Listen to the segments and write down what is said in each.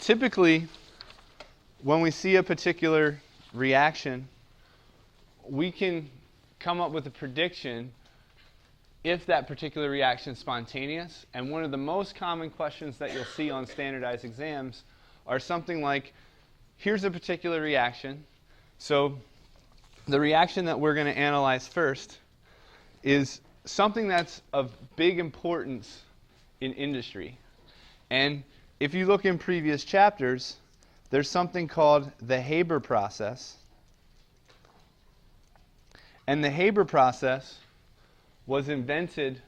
Typically, when we see a particular reaction, we can come up with a prediction if that particular reaction is spontaneous. And one of the most common questions that you'll see on standardized exams are something like, here's a particular reaction. So the reaction that we're going to analyze first is something that's of big importance in industry. And if you look in previous chapters, there's something called the Haber process. And the Haber process was invented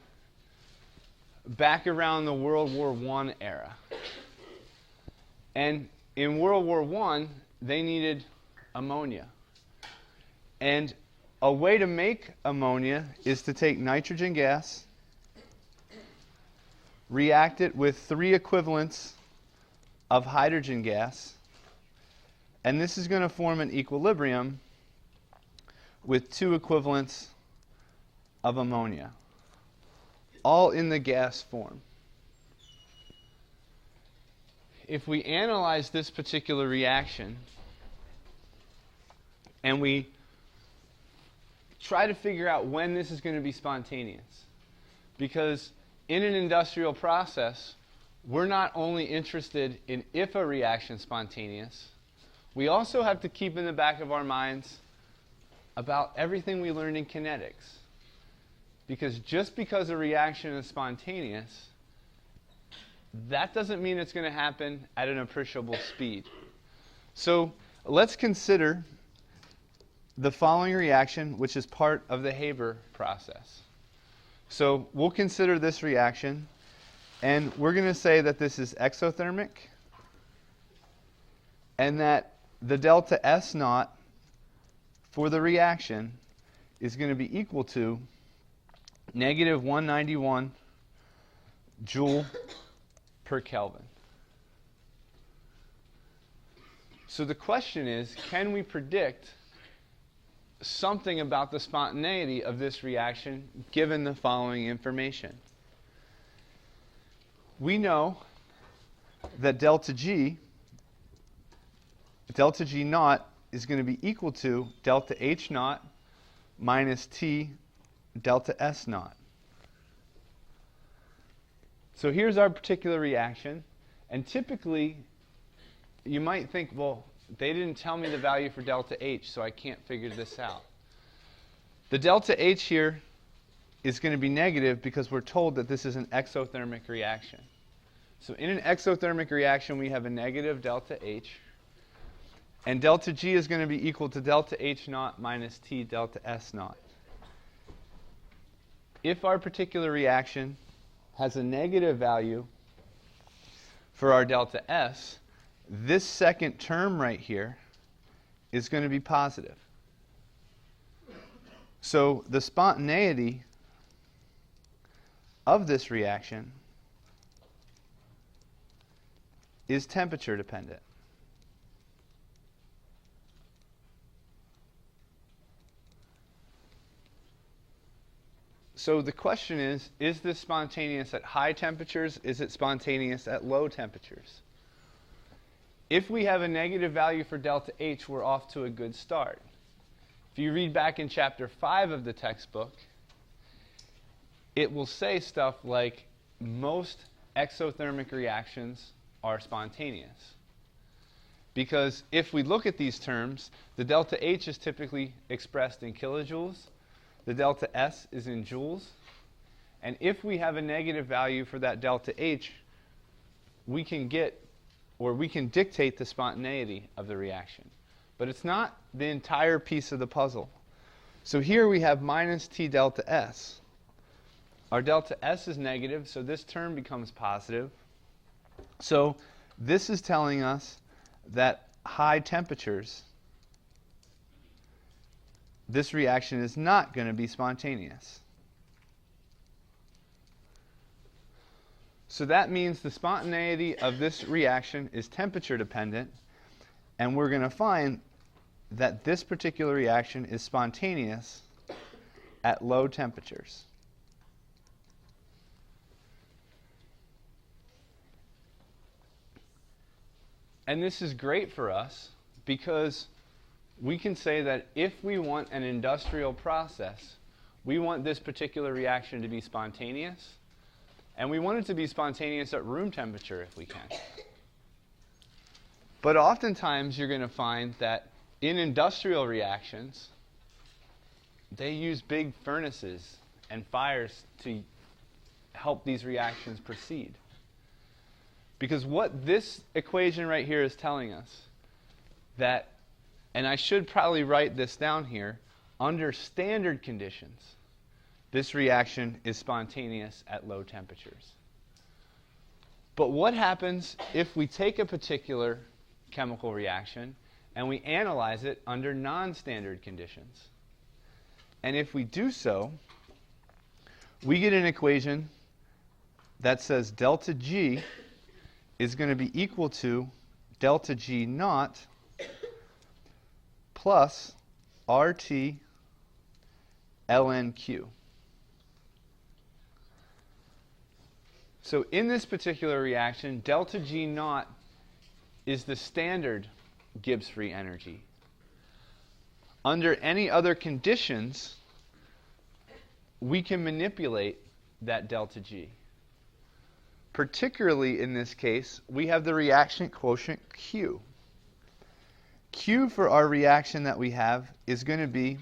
back around the World War I era. And in World War I, they needed ammonia. And a way to make ammonia is to take nitrogen gas, react it with 3 equivalents of hydrogen gas, and this is going to form an equilibrium with 2 equivalents of ammonia, all in the gas form. If we analyze this particular reaction and we try to figure out when this is going to be spontaneous, because in an industrial process, we're not only interested in if a reaction is spontaneous, we also have to keep in the back of our minds about everything we learned in kinetics. Because just because a reaction is spontaneous, that doesn't mean it's going to happen at an appreciable speed. So let's consider the following reaction, which is part of the Haber process. So we'll consider this reaction, and we're going to say that this is exothermic, and that the delta S naught for the reaction is going to be equal to negative 191 joule per Kelvin. So the question is, can we predict something about the spontaneity of this reaction given the following information? We know that delta G naught is going to be equal to delta H naught minus T delta S naught. So here's our particular reaction, and typically you might think, well, they didn't tell me the value for delta H, so I can't figure this out. The delta H here is going to be negative because we're told that this is an exothermic reaction. So in an exothermic reaction, we have a negative delta H, and delta G is going to be equal to delta H naught minus T delta S naught. If our particular reaction has a negative value for our delta S, this second term right here is going to be positive. So the spontaneity of this reaction is temperature dependent. So the question is this spontaneous at high temperatures? Is it spontaneous at low temperatures? If we have a negative value for delta H, we're off to a good start. If you read back in chapter 5 of the textbook, it will say stuff like most exothermic reactions are spontaneous. Because if we look at these terms, the delta H is typically expressed in kilojoules, the delta S is in joules, and if we have a negative value for that delta H, we can dictate the spontaneity of the reaction. But it's not the entire piece of the puzzle. So here we have minus T delta S. Our delta S is negative, so this term becomes positive. So this is telling us that high temperatures, this reaction is not going to be spontaneous. So that means the spontaneity of this reaction is temperature dependent, and we're going to find that this particular reaction is spontaneous at low temperatures. And this is great for us because we can say that if we want an industrial process, we want this particular reaction to be spontaneous, and we want it to be spontaneous at room temperature if we can. But oftentimes you're going to find that in industrial reactions, they use big furnaces and fires to help these reactions proceed. Because what this equation right here is telling us, that, and I should probably write this down here, under standard conditions, this reaction is spontaneous at low temperatures. But what happens if we take a particular chemical reaction and we analyze it under non-standard conditions? And if we do so, we get an equation that says delta G is going to be equal to delta G naught plus RT ln Q. So in this particular reaction, delta G naught is the standard Gibbs free energy. Under any other conditions, we can manipulate that delta G. Particularly in this case, we have the reaction quotient Q. Q for our reaction that we have is going to be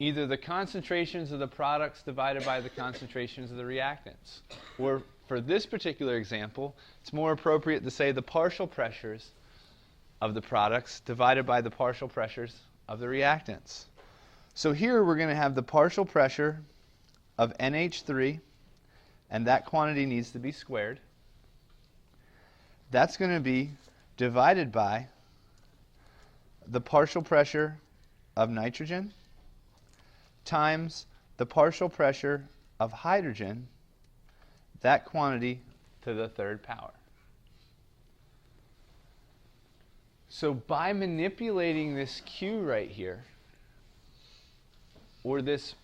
either the concentrations of the products divided by the concentrations of the reactants. Or for this particular example, it's more appropriate to say the partial pressures of the products divided by the partial pressures of the reactants. So here we're going to have the partial pressure of NH3, and that quantity needs to be squared. That's going to be divided by the partial pressure of nitrogen times the partial pressure of hydrogen, that quantity to the third power. So by manipulating this Q right here, or this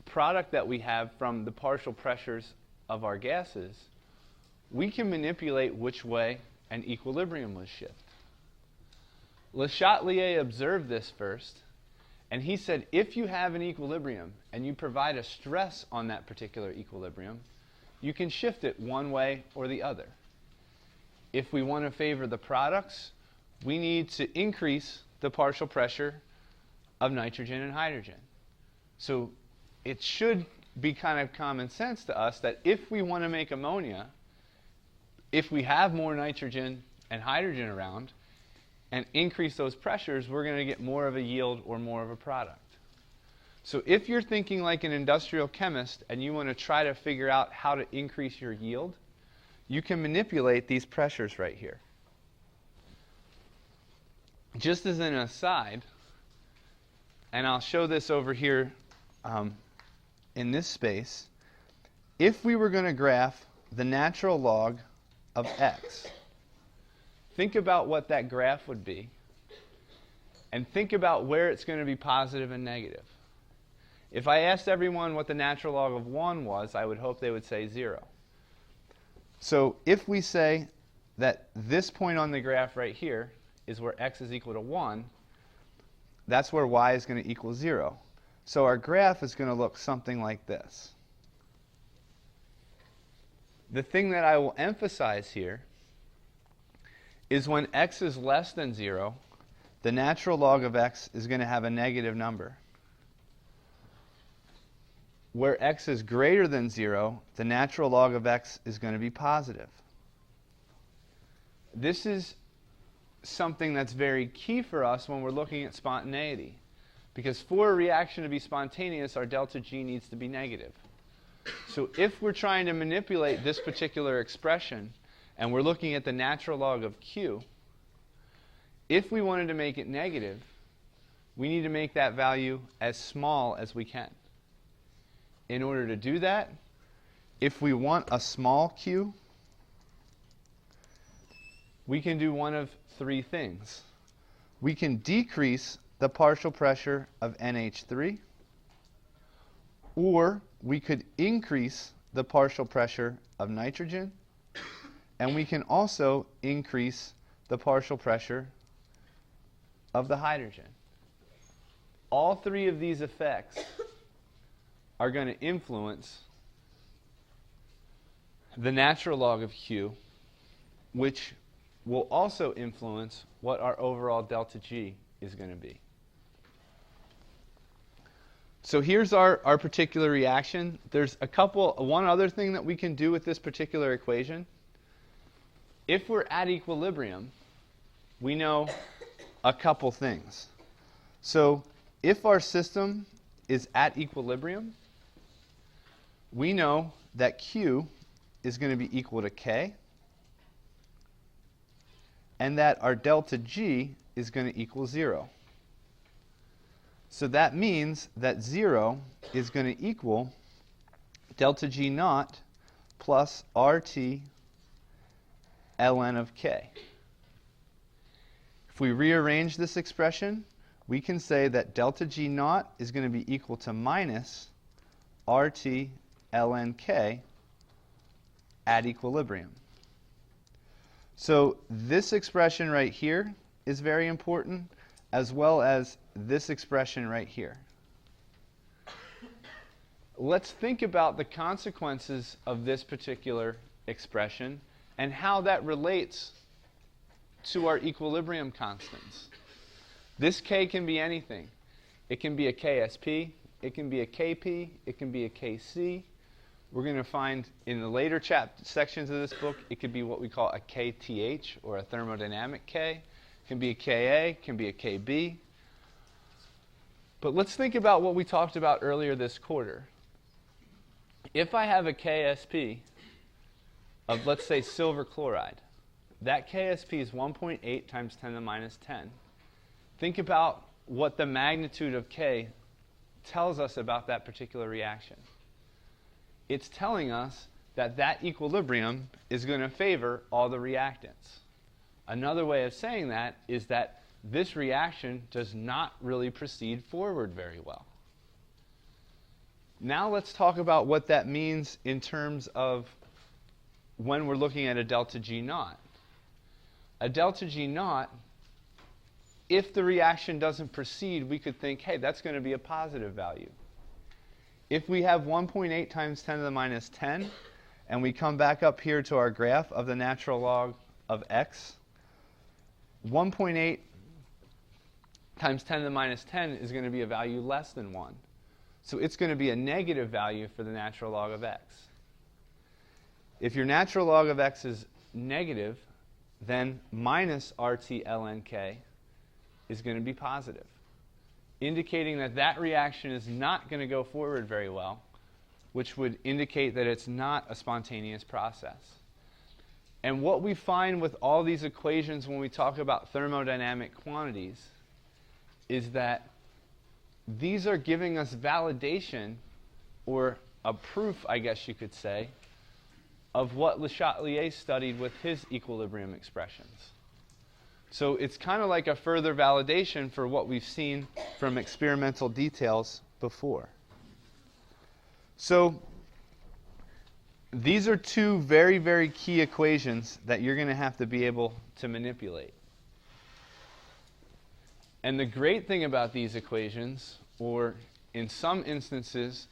product that we have from the partial pressures of our gases, we can manipulate which way an equilibrium will shift. Le Chatelier observed this first, and he said if you have an equilibrium and you provide a stress on that particular equilibrium, you can shift it one way or the other. If we want to favor the products, we need to increase the partial pressure of nitrogen and hydrogen. So it should be kind of common sense to us that if we want to make ammonia, if we have more nitrogen and hydrogen around and increase those pressures, we're going to get more of a yield or more of a product. So if you're thinking like an industrial chemist and you want to try to figure out how to increase your yield, you can manipulate these pressures right here. Just as an aside, and I'll show this over here in this space, if we were going to graph the natural log of x, think about what that graph would be, and think about where it's going to be positive and negative. If I asked everyone what the natural log of 1 was, I would hope they would say 0. So if we say that this point on the graph right here is where x is equal to 1, that's where y is going to equal 0. So our graph is going to look something like this. The thing that I will emphasize here is when x is less than 0, the natural log of x is going to have a negative number. Where x is greater than 0, the natural log of x is going to be positive. This is something that's very key for us when we're looking at spontaneity. Because for a reaction to be spontaneous, our delta G needs to be negative. So if we're trying to manipulate this particular expression, and we're looking at the natural log of Q, if we wanted to make it negative, we need to make that value as small as we can. In order to do that, if we want a small q, we can do one of three things. We can decrease the partial pressure of NH3, or we could increase the partial pressure of nitrogen, and we can also increase the partial pressure of the hydrogen. All three of these effects are going to influence the natural log of Q, which will also influence what our overall delta G is going to be. So here's our particular reaction. There's one other thing that we can do with this particular equation. If we're at equilibrium, we know a couple things. So if our system is at equilibrium, we know that Q is going to be equal to K, and that our delta G is going to equal 0. So that means that 0 is going to equal delta G naught plus RT ln of K. If we rearrange this expression, we can say that delta G naught is going to be equal to minus RT ln K at equilibrium. So this expression right here is very important, as well as this expression right here. Let's think about the consequences of this particular expression and how that relates to our equilibrium constants. This K can be anything. It can be a KSP, it can be a KP, it can be a KC. We're going to find in the later sections of this book, it could be what we call a KTH, or a thermodynamic K. It can be a KA, it can be a KB. But let's think about what we talked about earlier this quarter. If I have a KSP of, let's say, silver chloride, that KSP is 1.8 times 10 to the minus 10. Think about what the magnitude of K tells us about that particular reaction. It's telling us that that equilibrium is going to favor all the reactants. Another way of saying that is that this reaction does not really proceed forward very well. Now let's talk about what that means in terms of when we're looking at a delta G naught. A delta G naught, if the reaction doesn't proceed, we could think, hey, that's going to be a positive value. If we have 1.8 times 10 to the minus 10, and we come back up here to our graph of the natural log of x, 1.8 times 10 to the minus 10 is going to be a value less than 1. So it's going to be a negative value for the natural log of x. If your natural log of x is negative, then minus RT ln K is going to be positive, indicating that that reaction is not going to go forward very well, which would indicate that it's not a spontaneous process. And what we find with all these equations when we talk about thermodynamic quantities is that these are giving us validation, or a proof, I guess you could say, of what Le Chatelier studied with his equilibrium expressions. So it's kind of like a further validation for what we've seen from experimental details before. So these are two very, very key equations that you're going to have to be able to manipulate. And the great thing about these equations, or in some instances,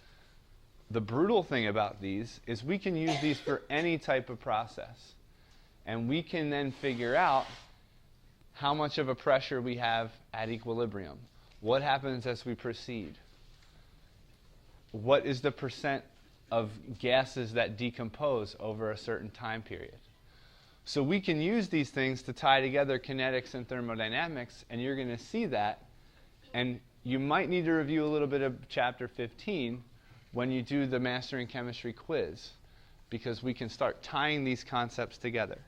the brutal thing about these, is we can use these for any type of process. And we can then figure out how much of a pressure we have at equilibrium. What happens as we proceed? What is the percent of gases that decompose over a certain time period? So we can use these things to tie together kinetics and thermodynamics, and you're going to see that. And you might need to review a little bit of Chapter 15 when you do the Mastering Chemistry quiz, because we can start tying these concepts together.